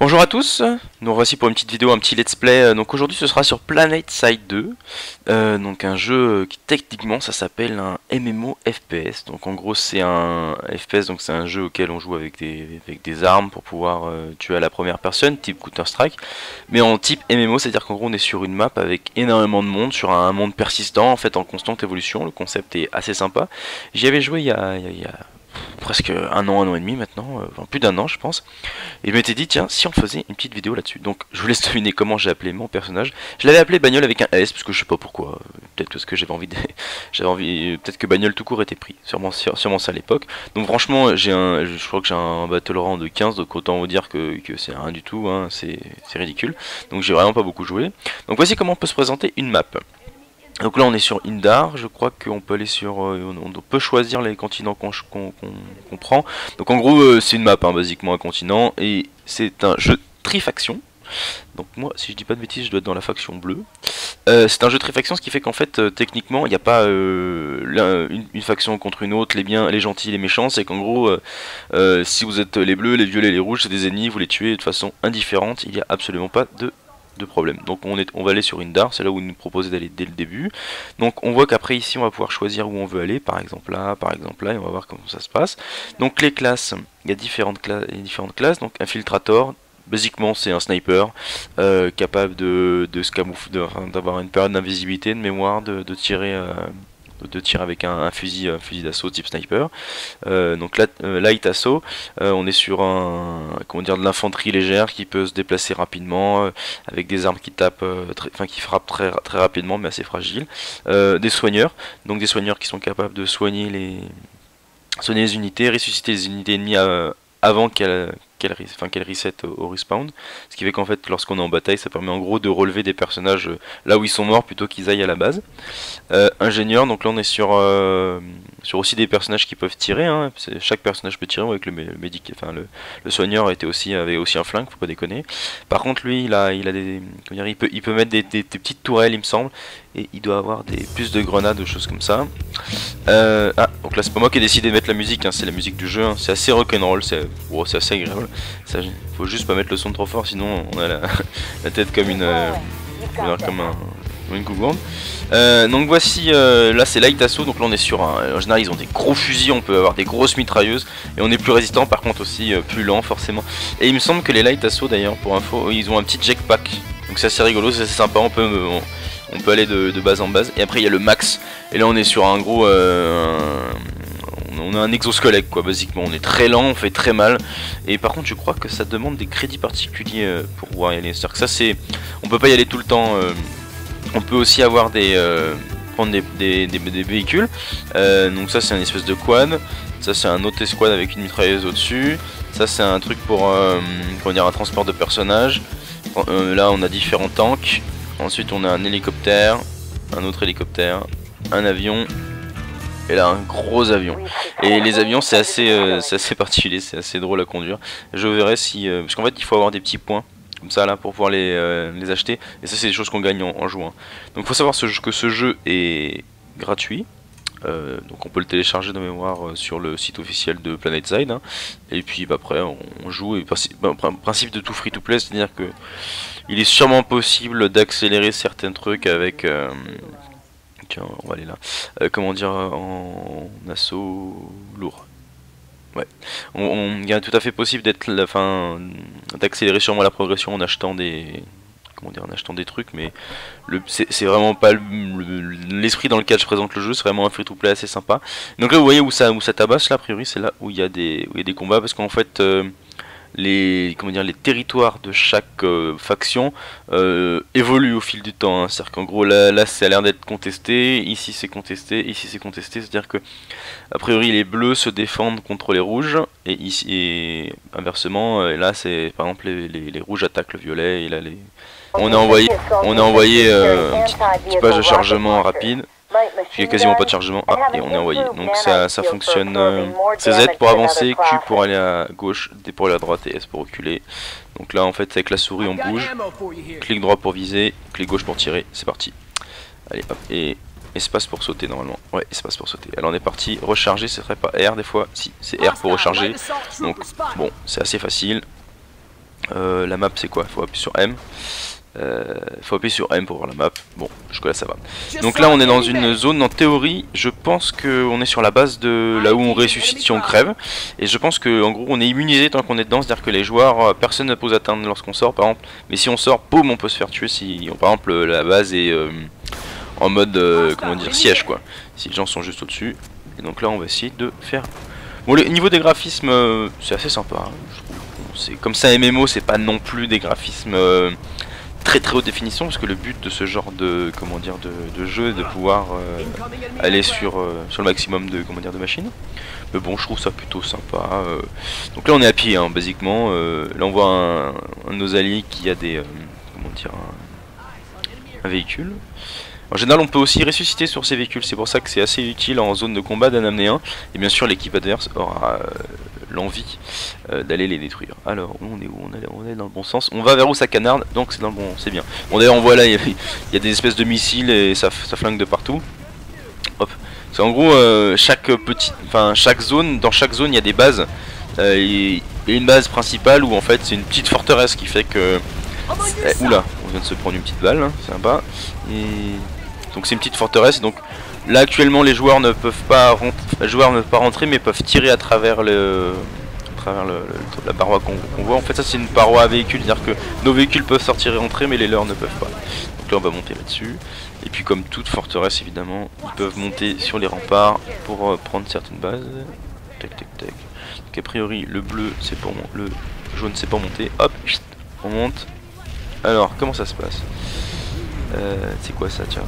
Bonjour à tous, nous voici pour une petite vidéo, un petit let's play. Donc aujourd'hui ce sera sur PlanetSide 2, donc un jeu qui techniquement ça s'appelle un MMO FPS. Donc en gros c'est un FPS, donc c'est un jeu auquel on joue avec des armes pour pouvoir tuer à la première personne, type Counter Strike. Mais en type MMO, c'est à dire qu'en gros on est sur une map avec énormément de monde, sur un monde persistant en fait en constante évolution. Le concept est assez sympa. J'y avais joué il y a presque un an et demi maintenant, enfin plus d'un an je pense. Et je m'étais dit tiens si on faisait une petite vidéo là-dessus. Donc je vous laisse deviner comment j'ai appelé mon personnage. Je l'avais appelé Bagnole avec un S parce que je sais pas pourquoi. Peut-être parce que j'avais envie peut-être que Bagnole tout court était pris. Sûrement ça à l'époque. Donc franchement je crois que j'ai un battle rang de 15, donc autant vous dire que c'est rien du tout, hein. C'est ridicule. Donc j'ai vraiment pas beaucoup joué. Donc voici comment peut se présenter une map. Donc là on est sur Indar, je crois qu'on peut aller sur, on peut choisir les continents qu'on prend. Donc en gros c'est une map hein, basiquement un continent, et c'est un jeu trifaction. Donc moi si je dis pas de bêtises je dois être dans la faction bleue. C'est un jeu trifaction, ce qui fait qu'en fait techniquement il n'y a pas une faction contre une autre, les biens, les gentils, les méchants. C'est qu'en gros si vous êtes les bleus, les violets, les rouges, c'est des ennemis, vous les tuez de façon indifférente, il n'y a absolument pas de problème. Donc on va aller sur Indar, c'est là où il nous proposait d'aller dès le début. Donc on voit qu'après ici on va pouvoir choisir où on veut aller, par exemple là, et on va voir comment ça se passe. Donc les classes, il y a différentes classes, donc infiltrator, basiquement c'est un sniper capable de se camoufler, d'avoir une période d'invisibilité, de mémoire, de tirer avec un fusil d'assaut type sniper. Donc là, light assaut, on est sur de l'infanterie légère qui peut se déplacer rapidement avec des armes qui tapent, qui frappent très rapidement mais assez fragiles. Des soigneurs, donc des soigneurs qui sont capables de soigner les unités, ressusciter les unités ennemies avant qu'elles reset au respawn, ce qui fait qu'en fait lorsqu'on est en bataille ça permet en gros de relever des personnages là où ils sont morts plutôt qu'ils aillent à la base. Ingénieur, donc là on est sur aussi des personnages qui peuvent tirer, hein. Chaque personnage peut tirer avec le soigneur avait aussi un flingue, faut pas déconner. Par contre lui il peut mettre des petites tourelles il me semble, et il doit avoir plus de grenades, de choses comme ça. Donc là c'est pas moi qui ai décidé de mettre la musique, hein, c'est la musique du jeu, hein. C'est assez rock'n'roll, c'est assez agréable. Faut juste pas mettre le son trop fort, sinon on a la tête comme une cougourde. Donc voici, là c'est light assaut, donc là on est sur en général ils ont des gros fusils, on peut avoir des grosses mitrailleuses, et on est plus résistant, par contre aussi plus lent forcément. Et il me semble que les light assaut d'ailleurs, pour info, ils ont un petit jetpack, donc c'est assez rigolo, c'est assez sympa, on peut aller de base en base. Et après il y a le max, et là on est sur un gros on a un exosquelette quoi, basiquement on est très lent, on fait très mal, et par contre je crois que ça demande des crédits particuliers pour pouvoir y aller. C'est-à-dire que ça on peut pas y aller tout le temps. On peut aussi avoir prendre des véhicules, donc ça c'est une espèce de quad, ça c'est un autre escouade avec une mitrailleuse au dessus, ça c'est un truc pour un transport de personnages. Là on a différents tanks, ensuite on a un hélicoptère, un autre hélicoptère, un avion, et là un gros avion. Et les avions c'est assez particulier, c'est assez drôle à conduire. Je verrai si parce qu'en fait il faut avoir des petits points comme ça là pour pouvoir les acheter, et ça c'est des choses qu'on gagne en jouant. Donc il faut savoir que ce jeu est gratuit, donc on peut le télécharger de mémoire sur le site officiel de PlanetSide, hein. Et puis après on joue, et principe de tout free to play, c'est à dire que il est sûrement possible d'accélérer certains trucs avec tiens on va aller là, en assaut lourd. Ouais, il est tout à fait possible d'accélérer sûrement la progression en achetant des trucs, mais c'est vraiment pas l'esprit dans lequel je présente le jeu. C'est vraiment un free to play assez sympa. Donc là vous voyez où ça tabasse là, a priori c'est là où il y a des combats, parce qu'en fait les territoires de chaque faction évoluent au fil du temps, hein. C'est-à-dire qu'en gros là ça a l'air d'être contesté, ici c'est contesté, ici c'est contesté, c'est-à-dire que a priori les bleus se défendent contre les rouges, et ici et inversement, là c'est par exemple les rouges attaquent le violet, et là on a envoyé un petit page de chargement rapide. Il n'y a quasiment pas de chargement. Et on est envoyé. Donc ça fonctionne. C'est Z pour avancer, Q pour aller à gauche, D pour aller à droite, et S pour reculer. Donc là en fait avec la souris on bouge. Clic droit pour viser, clic gauche pour tirer. C'est parti. Allez hop. Et espace pour sauter normalement. Ouais, espace pour sauter. Alors on est parti. Recharger, ce serait pas R des fois. Si, c'est R pour recharger. Donc bon, c'est assez facile. La map c'est quoi? Faut appuyer sur M. Faut appuyer sur M pour voir la map. Bon, jusque là ça va. Donc là on est dans une zone, en théorie, je pense qu'on est sur la base de là où on ressuscite si on crève. Et je pense que en gros on est immunisé tant qu'on est dedans, c'est-à-dire que les joueurs, personne ne peut nous atteindre lorsqu'on sort par exemple. Mais si on sort, boum, on peut se faire tuer si par exemple la base est en mode comment dire, siège quoi. Si les gens sont juste au-dessus. Et donc là on va essayer de faire... Bon, le niveau des graphismes c'est assez sympa, hein, je trouve. C'est comme ça, MMO, c'est pas non plus des graphismes très haute définition, parce que le but de ce genre de comment dire de jeu est de pouvoir aller sur le maximum de comment dire de machines. Mais bon, je trouve ça plutôt sympa. Donc là on est à pied, hein, basiquement. Là on voit un de nos alliés qui a des comment dire un véhicule. En général, on peut aussi ressusciter sur ces véhicules, c'est pour ça que c'est assez utile en zone de combat d'en amener un. Et bien sûr, l'équipe adverse aura l'envie d'aller les détruire. Alors, on est où? On est dans le bon sens. On va vers où ça canarde, donc c'est dans le bon, c'est bien. Bon, d'ailleurs, on voit là, il y a des espèces de missiles et ça flingue de partout. Hop. C'est en gros chaque zone, dans chaque zone, il y a des bases. Il y a une base principale où en fait c'est une petite forteresse qui fait que oula, on vient de se prendre une petite balle, hein, c'est sympa. Et donc c'est une petite forteresse. Donc là actuellement les joueurs ne peuvent pas rentrer, mais peuvent tirer à travers la paroi qu'on voit. En fait ça c'est une paroi à véhicule, c'est-à-dire que nos véhicules peuvent sortir et rentrer, mais les leurs ne peuvent pas. Donc là on va monter là-dessus. Et puis comme toute forteresse évidemment, ils peuvent monter sur les remparts pour prendre certaines bases. Tac tac tac. Donc a priori le bleu c'est pour le jaune c'est pour monter. Hop, on monte. Alors comment ça se passe? C'est quoi ça, tiens?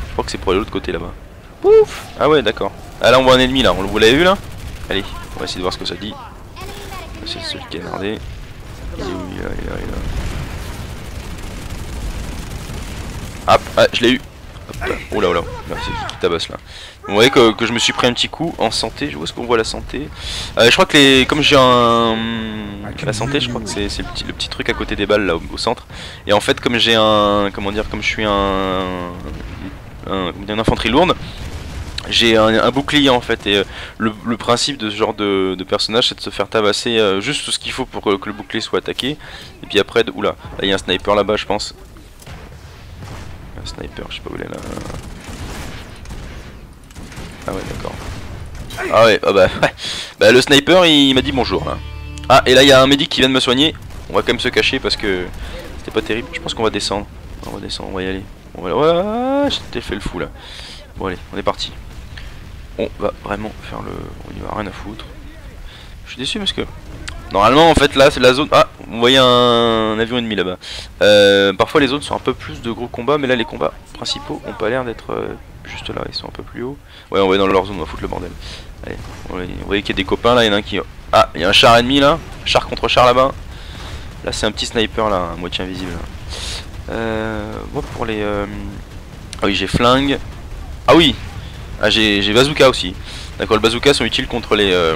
Je crois que c'est pour aller de l'autre côté là-bas. Pouf! Ah ouais, d'accord. Ah là on voit un ennemi là, vous l'avez vu là? Allez, on va essayer de voir ce que ça dit. C'est celui qui est canardé. Il est où? Il est là, il est là, il est là. Hop, ah, je l'ai eu. Hop, oh là, oh là, c'est qui tabasse là. Vous voyez que je me suis pris un petit coup en santé. Je vois ce qu'on voit la santé. Je crois que comme j'ai la santé, je crois que c'est le petit truc à côté des balles là au centre. Et en fait, comme j'ai comment dire, comme je suis une infanterie lourde, j'ai un bouclier en fait. Et le principe de ce genre de personnage, c'est de se faire tabasser juste tout ce qu'il faut pour que le bouclier soit attaqué. Et puis après, oula, là il y a un sniper là-bas, je pense. Un sniper, je sais pas où il est là. Ah ouais, d'accord. Ah ouais, oh bah, ouais. Bah le sniper il m'a dit bonjour là. Ah et là il y a un médic qui vient de me soigner. On va quand même se cacher parce que c'était pas terrible. Je pense qu'on va descendre. On va descendre, on va y aller. On va... Ouais, j'étais fait le fou là. Bon allez, on est parti. On va vraiment faire le... On y va, rien à foutre. Je suis déçu parce que... Normalement en fait là c'est la zone... Ah, vous voyez un avion ennemi là-bas. Parfois les zones sont un peu plus de gros combats, mais là les combats principaux ont pas l'air d'être... juste là, ils sont un peu plus haut. Ouais, on va dans leur zone, on va foutre le bordel. Allez, vous voyez qu'il y a des copains là, il y en a un qui... Ah, il y a un char ennemi là, char contre char là-bas. Là c'est un petit sniper là, à moitié invisible. Moi pour les... Ah oui, j'ai flingue. Ah oui, ah, j'ai bazooka aussi. D'accord, le bazooka sont utiles contre les...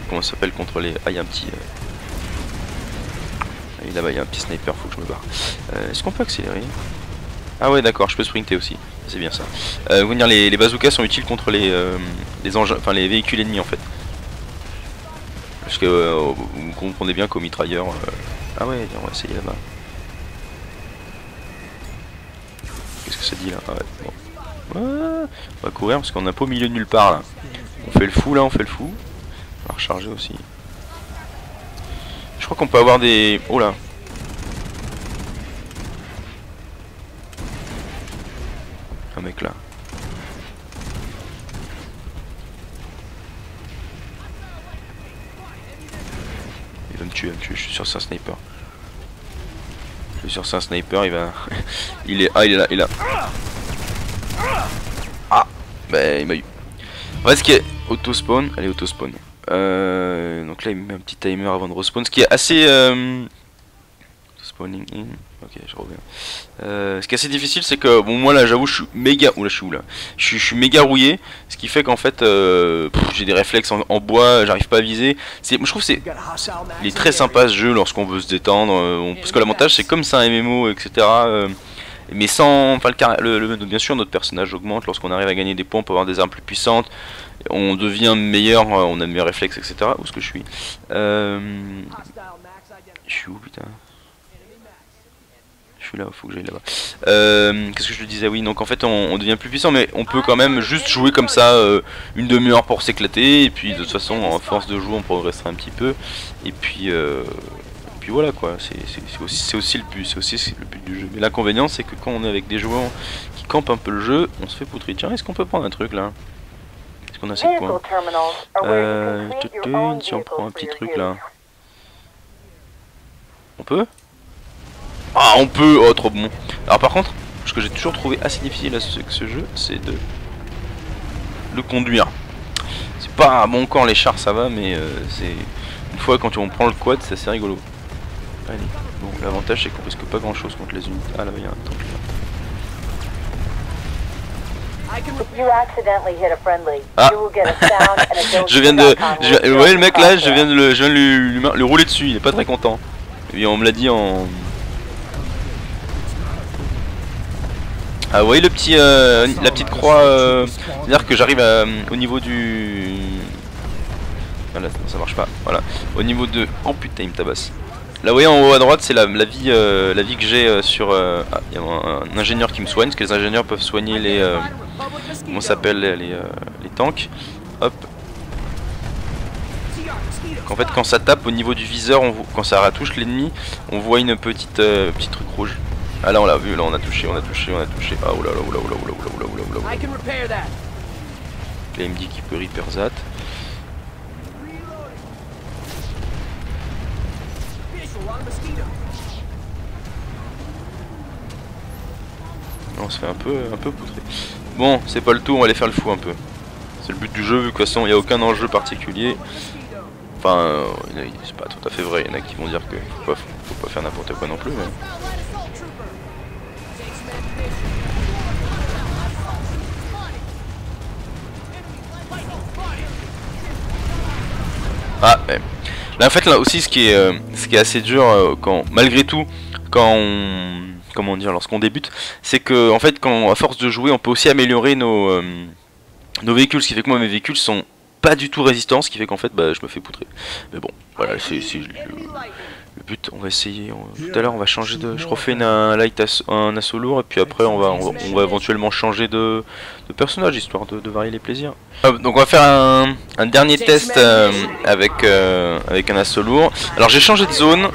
Comment ça s'appelle, contre les... Ah, il y a un petit... Ah, là-bas il y a un petit sniper, faut que je me barre. Est-ce qu'on peut accélérer? Ah ouais d'accord, je peux sprinter aussi, c'est bien ça. Vous dire, les bazookas sont utiles contre les engins, enfin les véhicules ennemis en fait. Parce que vous comprenez bien qu'au mitrailleur... Ah ouais, on va essayer là-bas. Qu'est-ce que ça dit là? Ah ouais, bon. On va courir parce qu'on est un peu au milieu de nulle part là. On fait le fou là, on fait le fou. On va recharger aussi. Je crois qu'on peut avoir des... Oh là. Un mec là. Il va me tuer, je suis sûr que c'est un sniper. Je suis sûr que c'est un sniper, il va... il est... Ah il est là, il est là. Ah bah il m'a eu. En fait ce qui est auto-spawn, allez auto-spawn. Donc là il met un petit timer avant de respawn, ce qui est assez... Spawning in. Ok, je reviens. Ce qui est assez difficile, c'est que bon, moi là, j'avoue, je suis méga. Oula, je suis où là? Je suis méga rouillé, ce qui fait qu'en fait, j'ai des réflexes en bois, j'arrive pas à viser. Je trouve que il est très sympa ce jeu lorsqu'on veut se détendre. Parce que l'avantage, c'est comme c'est un MMO, etc. Mais sans, enfin, bien sûr, notre personnage augmente lorsqu'on arrive à gagner des points, on peut avoir des armes plus puissantes. On devient meilleur, on a de meilleurs réflexes, etc. Où est-ce que je suis? Je suis où putain? Je suis là, faut que j'aille là-bas. Qu'est-ce que je te disais? Oui, donc en fait on devient plus puissant, mais on peut quand même juste jouer comme ça une demi-heure pour s'éclater. Et puis de toute façon, à force de jouer, on progressera un petit peu. Et puis voilà quoi. C'est aussi le but, c'est aussi le but du jeu. Mais l'inconvénient, c'est que quand on est avec des joueurs qui campent un peu le jeu, on se fait poutrer. Tiens, est-ce qu'on peut prendre un truc là? Est-ce qu'on a assez de points? Si on prend un petit truc là, on peut? Ah, on peut! Oh, trop bon. Alors par contre, ce que j'ai toujours trouvé assez difficile avec ce jeu, c'est de le conduire. C'est pas bon quand les chars ça va, mais c'est une fois quand on prend le quad, c'est assez rigolo. Allez, bon, l'avantage c'est qu'on risque pas grand chose contre les unités. Ah là, il y a un tank là. Ah, je viens de, vous voyez le mec là, je viens de le rouler dessus, il est pas très content. Et puis on me l'a dit en... Ah, vous voyez le petit, la petite croix, c'est-à-dire que j'arrive au niveau du... Voilà, ça marche pas, voilà. Au niveau de... Oh putain, il me tabasse. Là, vous voyez en haut à droite, c'est la vie que j'ai sur... Ah, il y a un ingénieur qui me soigne, parce que les ingénieurs peuvent soigner les... comment ça s'appelle, les tanks. Hop. En fait, quand ça tape au niveau du viseur, quand ça ratouche l'ennemi, on voit une petite petit truc rouge. Ah là on l'a vu, là on a touché. Ah oh là là, oh là, oh là, oh là, oh là, oh là, oh là, oh là. Là il me dit qu'il peut repair that. On se fait un peu poutrer. Bon, c'est pas le tout, on va aller faire le fou un peu. C'est le but du jeu, vu que de toute façon il n'y a aucun enjeu particulier. Enfin, c'est pas tout à fait vrai, il y en a qui vont dire que faut pas faire n'importe quoi non plus. Mais... Ah, ouais. Là en fait là aussi ce qui est assez dur quand malgré tout quand on comment dire lorsqu'on débute, c'est que en fait quand à force de jouer on peut aussi améliorer nos véhicules, ce qui fait que moi mes véhicules sont pas du tout résistants, ce qui fait qu'en fait bah, je me fais poutrer. Mais bon voilà c'est le but. On va essayer tout à l'heure on va changer de, je refais un assaut lourd et puis après on va éventuellement changer de personnage histoire de varier les plaisirs. Donc on va faire un dernier test avec un assaut lourd. Alors j'ai changé de zone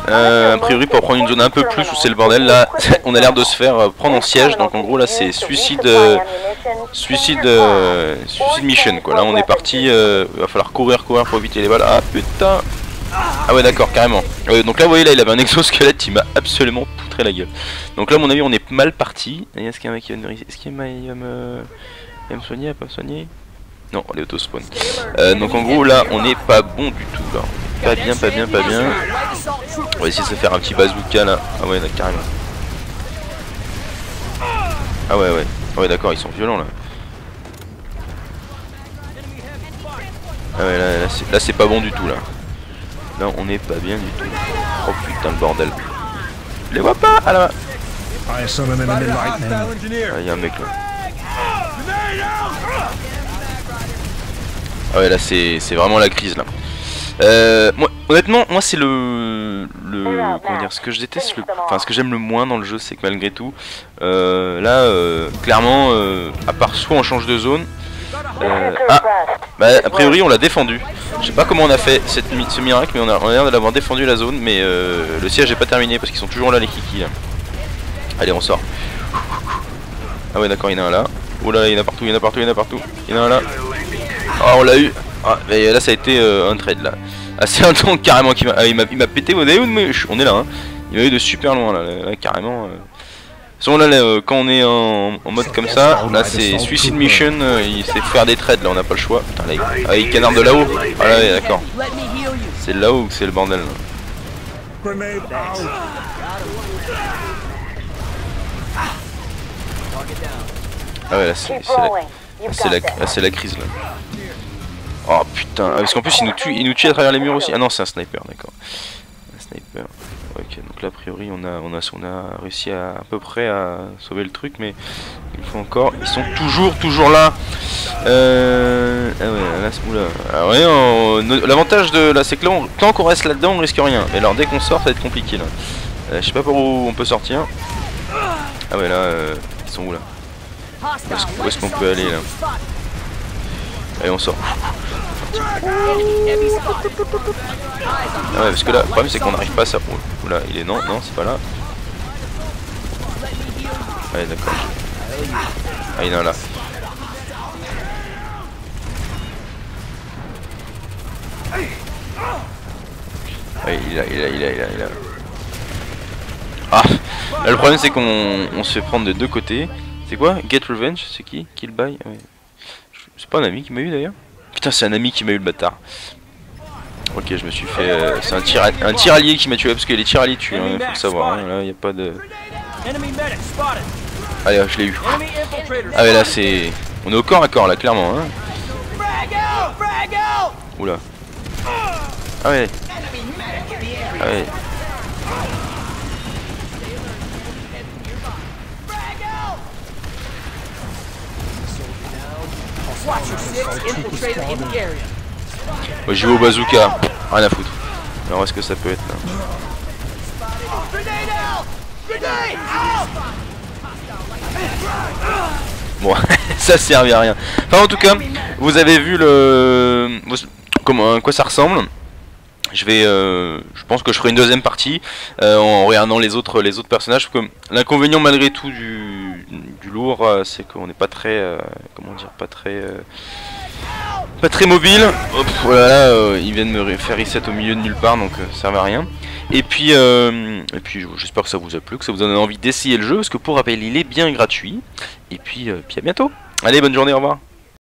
a priori pour prendre une zone un peu plus où c'est le bordel. Là on a l'air de se faire prendre en siège, donc en gros là c'est suicide mission quoi. Là on est parti, il va falloir courir pour éviter les balles. Ah putain. Ah ouais d'accord carrément. Donc là vous voyez là il avait un exosquelette, il m'a absolument poutré la gueule. Donc là à mon avis on est mal parti. Est-ce qu'il y a un mec qui va me... Est-ce qu'il va me soigner, pas me soigner? Non, elle est auto-spawn. Donc en gros là on est pas bon du tout là. Pas bien. On va essayer de se faire un petit bazooka là. Ah ouais là, carrément. Ah ouais d'accord, ils sont violents là. Ah ouais là c'est pas bon du tout là. Là on est pas bien du tout. Oh putain le bordel. Je les vois pas. Ah là. Ah y'a un mec là. Ah ouais là c'est vraiment la crise là. Moi, honnêtement moi c'est comment dire, ce que je déteste, enfin ce que j'aime le moins dans le jeu, c'est que malgré tout clairement à part soit on change de zone. Ah bah a priori on l'a défendu. Je sais pas comment on a fait ce miracle, mais on a l'air de l'avoir défendu la zone. Mais le siège est pas terminé parce qu'ils sont toujours là les kikis là. Allez on sort. Ah ouais d'accord il y en a un là. Oh là il y en a partout. Il y en a un là. Ah on l'a eu. Ah mais là ça a été un trade là. Ah c'est un tank carrément qui m'a il m'a pété. On est là hein. Il m'a eu de super loin là carrément. Là, quand on est en mode comme ça, là c'est Suicide Mission, il sait faire des trades, là on n'a pas le choix. Putain, là, il canarde de là-haut. Ah là, d'accord. C'est là-haut ou c'est le bordel là. Ah ouais, là c'est la crise là. Oh putain, parce qu'en plus il nous tue à travers les murs aussi. Ah non, c'est un sniper, d'accord. Un sniper. Ok, donc là a priori on a réussi à peu près à sauver le truc, mais il faut encore, ils sont toujours là. Ah ouais, là, oula. Alors, ouais, l'avantage de là, c'est que là, tant qu'on reste là-dedans, on risque rien. Mais alors, dès qu'on sort, ça va être compliqué là. Je sais pas par où on peut sortir. Ah ouais, là, ils sont où là? Où est-ce qu'on peut aller là? Allez, on sort. Ah ouais, parce que là, le problème c'est qu'on n'arrive pas à ça. Oula, il est non, c'est pas là. Allez, d'accord. Ah, il est là. Ouais, il est là. Ah, là le problème c'est qu'on se fait prendre de deux côtés. C'est quoi? Get Revenge? C'est qui? Kill by? Ouais. C'est pas un ami qui m'a eu d'ailleurs? Putain, c'est un ami qui m'a eu le bâtard. Ok, je me suis fait. C'est un tirallier qui m'a tué parce que les tiralliers tuent, hein, faut le savoir. Hein, là, y a pas de. Allez, je l'ai eu. Ah, mais là, c'est. On est au corps à corps là, clairement. Hein. Oula. Ah ouais. Ah ouais. Moi j'y vais au bazooka, rien à foutre. Alors est-ce que ça peut être là? Bon, ça servait à rien. Enfin en tout cas, vous avez vu le comment, à quoi ça ressemble. Je pense que je ferai une deuxième partie en regardant les autres personnages. Parce que l'inconvénient malgré tout du lourd, c'est qu'on n'est pas très, comment dire, pas très mobile. Hop, voilà, ils viennent me faire reset au milieu de nulle part, donc ça sert à rien. Et puis j'espère que ça vous a plu, que ça vous donne envie d'essayer le jeu, parce que pour rappel, il est bien gratuit. Et puis à bientôt. Allez, bonne journée, au revoir.